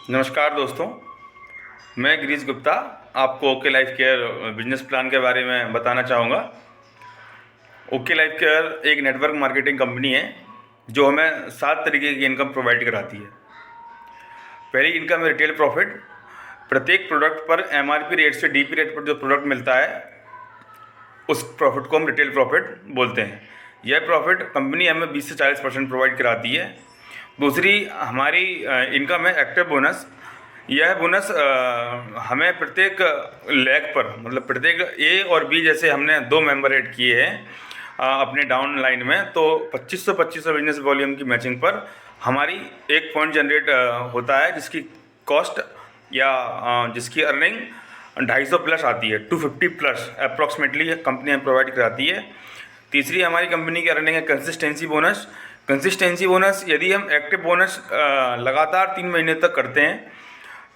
नमस्कार दोस्तों, मैं गिरीश गुप्ता आपको okay life care business plan के बारे में बताना चाहूँगा। ओके लाइफ केयर एक नेटवर्क मार्केटिंग कंपनी है जो हमें 7 तरीके की इनकम प्रोवाइड कराती है। पहली इनकम है रिटेल प्रॉफिट। प्रत्येक प्रोडक्ट पर एमआरपी रेट से डीपी रेट पर जो प्रोडक्ट मिलता है उस प्रॉफिट को हम रिटेल प्रॉफिट बोलते हैं। यह प्रॉफिट कंपनी हमें 20 से 40% प्रोवाइड कराती है। दूसरी हमारी इनकम है एक्टिव बोनस। यह बोनस हमें प्रत्येक लेग पर, मतलब प्रत्येक ए और बी, जैसे हमने 2 मेंबर ऐड किए हैं अपने डाउन लाइन में, तो 2500 बिजनेस वॉल्यूम की मैचिंग पर हमारी एक पॉइंट जनरेट होता है, जिसकी कॉस्ट या जिसकी अर्निंग 250 प्लस आती है, 250 प्लस अप्रॉक्सीमेटली कंपनी हमें प्रोवाइड कराती है। तीसरी हमारी कंपनी की अर्निंग है कंसिस्टेंसी बोनस। कंसिस्टेंसी बोनस, यदि हम एक्टिव बोनस लगातार 3 महीने तक करते हैं,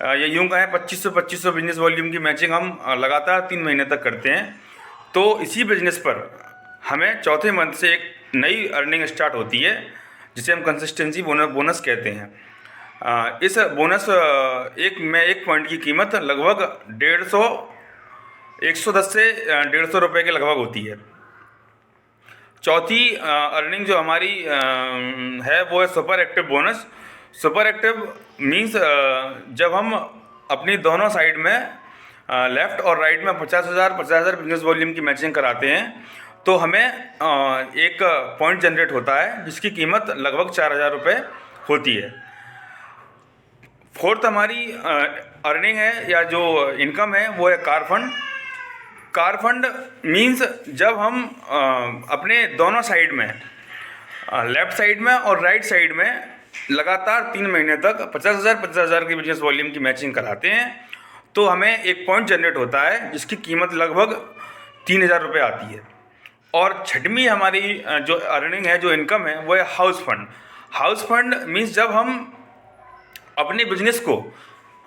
या यूँ कहें 2500 बिजनेस वॉल्यूम की मैचिंग हम लगातार 3 महीने तक करते हैं, तो इसी बिजनेस पर हमें चौथे मंथ से एक नई अर्निंग स्टार्ट होती है, जिसे हम कंसिस्टेंसी बोनस कहते हैं। इस बोनस एक पॉइंट की कीमत लगभग 110 से 150 रुपये के लगभग होती है। चौथी अर्निंग जो हमारी है वो है super active bonus. Super active means जब हम अपनी दोनों साइड में लेफ़्ट और राइट में 50,000 बिजनेस वॉल्यूम की मैचिंग कराते हैं, तो हमें एक पॉइंट जनरेट होता है जिसकी कीमत लगभग 4,000 रुपये होती है। फोर्थ हमारी अर्निंग है या जो इनकम है वो है car fund. Car fund means जब हम अपने दोनों साइड में, लेफ़्ट साइड में और राइट साइड में लगातार 3 महीने तक 50,000 की बिजनेस वॉल्यूम की मैचिंग कराते हैं, तो हमें एक पॉइंट जनरेट होता है जिसकी कीमत लगभग 3,000 रुपये आती है। और छठवीं हमारी जो अर्निंग है, जो इनकम है, वो है house fund. House fund means जब हम अपने बिजनेस को,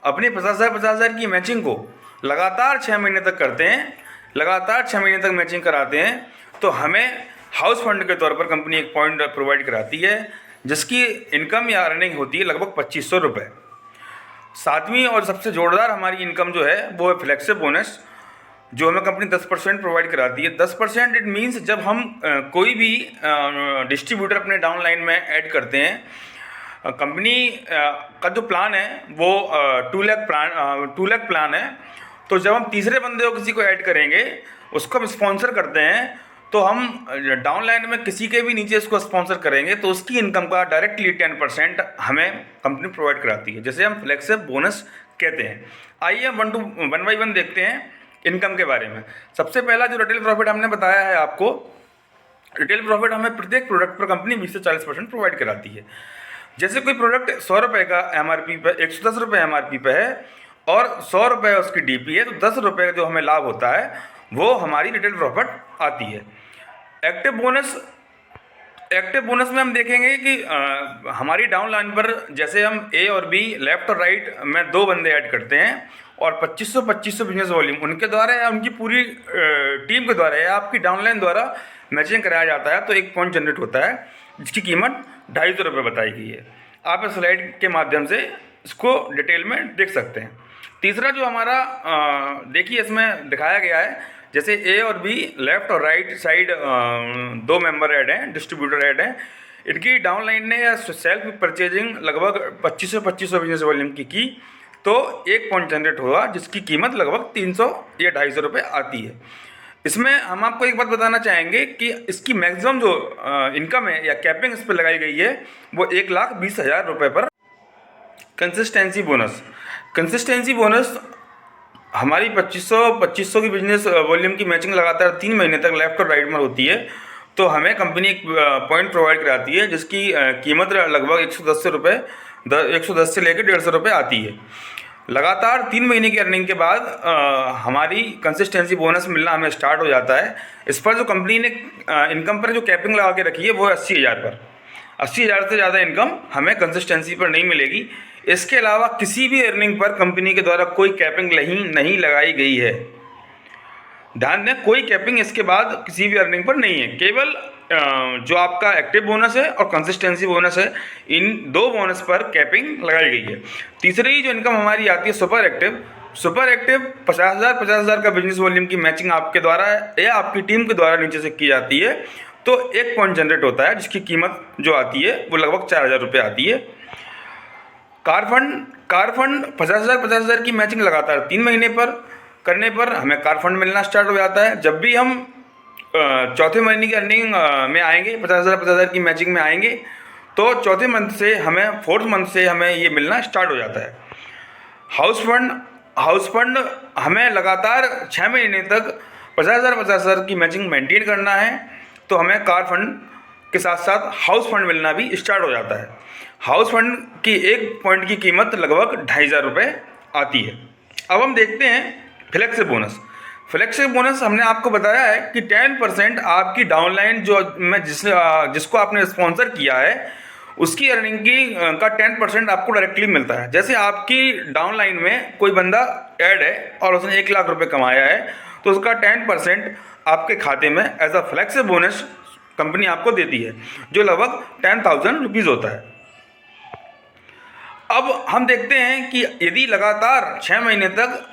अपनी 50,000 की मैचिंग को लगातार 6 महीने तक करते हैं, लगातार 6 महीने तक मैचिंग कराते हैं, तो हमें हाउस फंड के तौर पर कंपनी एक पॉइंट प्रोवाइड कराती है जिसकी इनकम या अर्निंग होती है लगभग 2500 रुपये। सातवीं और सबसे जोरदार हमारी इनकम जो है वो है फ्लेक्सिबल बोनस, जो हमें कंपनी 10% प्रोवाइड कराती है। 10% इट मीन्स जब हम कोई भी डिस्ट्रीब्यूटर अपने डाउन लाइन में ऐड करते हैं, कंपनी का जो प्लान है वो 2 लाख प्लान है, तो जब हम तीसरे बंदे को किसी को ऐड करेंगे, उसको हम स्पॉन्सर करते हैं, तो हम डाउन लाइन में किसी के भी नीचे इसको स्पॉन्सर करेंगे तो उसकी इनकम का डायरेक्टली 10% हमें कंपनी प्रोवाइड कराती है, जैसे हम फ्लेक्सिबल बोनस कहते हैं। आइए हम वन बाई वन देखते हैं इनकम के बारे में। सबसे पहला जो रिटेल प्रॉफिट हमने बताया है आपको, रिटेल प्रॉफिट हमें प्रत्येक प्रोडक्ट पर कंपनी 20 से 40% प्रोवाइड कराती है। जैसे कोई प्रोडक्ट 100 रुपये का एमआरपी पे, 110 रुपये एमआरपी पे है और 100 रुपये उसकी डीपी है, तो 10 रुपये जो हमें लाभ होता है वो हमारी रिटेल प्रॉफिट आती है। एक्टिव बोनस में हम देखेंगे कि हमारी डाउन लाइन पर जैसे हम ए और बी, लेफ़्ट और राइट में 2 बंदे ऐड करते हैं और 2500 बिजनेस वॉल्यूम उनके द्वारा या उनकी पूरी टीम के द्वारा या आपकी डाउन लाइन द्वारा मैचिंग कराया जाता है, तो एक पॉइंट जनरेट होता है जिसकी कीमत 250 रुपये बताई गई है। आप इस स्लाइड के माध्यम से इसको डिटेल में देख सकते हैं। तीसरा जो हमारा देखिए इसमें दिखाया गया है, जैसे ए और बी, लेफ़्ट और राइट साइड 2 मेंबर ऐड हैं, डिस्ट्रीब्यूटर ऐड हैं, इनकी डाउन लाइन ने या सेल्फ परचेजिंग लगभग 2500 बिजनेस वॉल्यूम की, तो एक पॉइंट जनरेट हुआ जिसकी कीमत लगभग 300 या 250 रुपये आती है। इसमें हम आपको एक बात बताना चाहेंगे कि इसकी मैक्सिमम जो इनकम है या कैपिंग इस पर लगाई गई है वो 1,20,000 रुपये पर। कंसिस्टेंसी बोनस हमारी 2500 की बिजनेस वॉल्यूम की मैचिंग लगातार 3 महीने तक लेफ़्ट और राइट में होती है, तो हमें कंपनी एक पॉइंट प्रोवाइड कराती है जिसकी कीमत लगभग 110 से लेकर 150 रुपये आती है। लगातार 3 महीने की अर्निंग के बाद हमारी कंसिस्टेंसी बोनस मिलना हमें स्टार्ट हो जाता है। इस पर जो कंपनी ने इनकम पर जो कैपिंग लगा के रखी है वो है 80,000 पर। 80,000 से ज़्यादा इनकम हमें कंसिस्टेंसी पर नहीं मिलेगी। इसके अलावा किसी भी अर्निंग पर कंपनी के द्वारा कोई कैपिंग नहीं लगाई गई है। ध्यान दें, कोई कैपिंग इसके बाद किसी भी अर्निंग पर नहीं है, केवल जो आपका एक्टिव बोनस है और कंसिस्टेंसी बोनस है, इन दो बोनस पर कैपिंग लगाई गई है। तीसरी जो इनकम हमारी आती है सुपर एक्टिव, सुपर एक्टिव 50,000 का बिजनेस वॉल्यूम की मैचिंग आपके द्वारा या आपकी टीम के द्वारा नीचे से की जाती है, तो 1 पॉइंट जनरेट होता है जिसकी कीमत जो आती है वो लगभग 4,000 रुपये आती है। कार फंड 50,000 की मैचिंग लगातार 3 महीने पर करने पर हमें कार फंड मिलना स्टार्ट हो जाता है। जब भी हम चौथे महीने की अर्निंग में आएंगे, 50,000 की मैचिंग में आएंगे, तो चौथे मंथ से हमें, फोर्थ मंथ से हमें ये मिलना स्टार्ट हो जाता है। हाउस फंड हमें लगातार 6 महीने तक 50,000 की मैचिंग मेंटेन करना है, तो हमें कार फंड के साथ साथ हाउस फंड मिलना भी स्टार्ट हो जाता है। हाउस फंड की 1 पॉइंट की कीमत लगभग 2,500 रुपये आती है। अब हम देखते हैं फ्लेक्सिबल बोनस। फ्लेक्सिबल बोनस हमने आपको बताया है कि 10% आपकी डाउनलाइन जो मैं जिसको आपने स्पॉन्सर किया है उसकी अर्निंग का 10% आपको डायरेक्टली मिलता है। जैसे आपकी डाउनलाइन में कोई बंदा ऐड है और उसने 1 लाख रुपए कमाया है, तो उसका 10% आपके खाते में as a flexible bonus company आपको देती है, जो लगभग 10,000 रुपीज़ होता है। अब हम देखते हैं कि यदि लगातार 6 महीने तक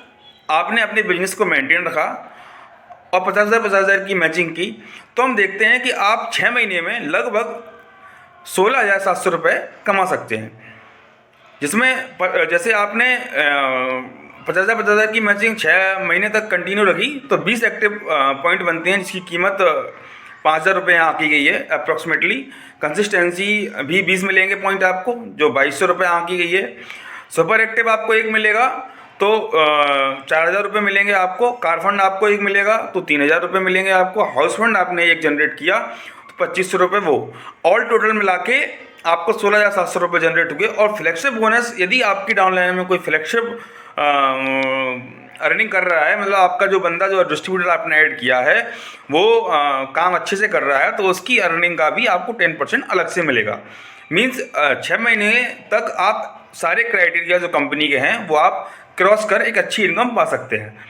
आपने अपने बिजनेस को मेंटेन रखा और 50,000 की मैचिंग की, तो हम देखते हैं कि आप 6 महीने में लगभग 16,700 रुपये कमा सकते हैं। जिसमें जैसे आपने 50,000 की मैचिंग 6 महीने तक कंटिन्यू रखी, तो 20 एक्टिव पॉइंट बनते हैं जिसकी कीमत 5,000 रुपये यहाँ आकी गई है अप्रॉक्सीमेटली। कंसिस्टेंसी भी 20 मिलेंगे पॉइंट आपको, जो 2,200 रुपये आकी गई है। सुपर एक्टिव आपको 1 मिलेगा, तो 4,000 रुपये मिलेंगे आपको। कार फंड आपको 1 मिलेगा, तो 3,000 रुपये मिलेंगे आपको। हाउस फंड आपने 1 जनरेट किया, तो 2,500 रुपये वो। ऑल टोटल मिला के आपको 16,700 रुपये जनरेट हुए। और फ्लेक्सिबल बोनस, यदि आपकी डाउनलाइन में कोई फ्लेक्सिबल अर्निंग कर रहा है, मतलब आपका जो बंदा, जो डिस्ट्रीब्यूटर आपने ऐड किया है, वो काम अच्छे से कर रहा है, तो उसकी अर्निंग का भी आपको 10% अलग से मिलेगा। मीन्स 6 महीने तक आप सारे क्राइटेरिया जो कंपनी के हैं वो आप क्रॉस कर एक अच्छी इनकम पा सकते हैं।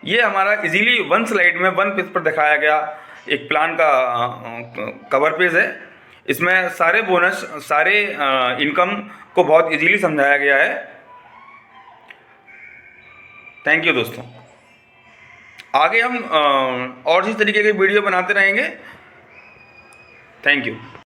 ये हमारा इजीली 1 स्लाइड में 1 पेज पर दिखाया गया एक प्लान का कवर पेज है। इसमें सारे बोनस, सारे इनकम को बहुत इजीली समझाया गया है। थैंक यू दोस्तों। आगे हम और इसी तरीके के वीडियो बनाते रहेंगे। Thank you.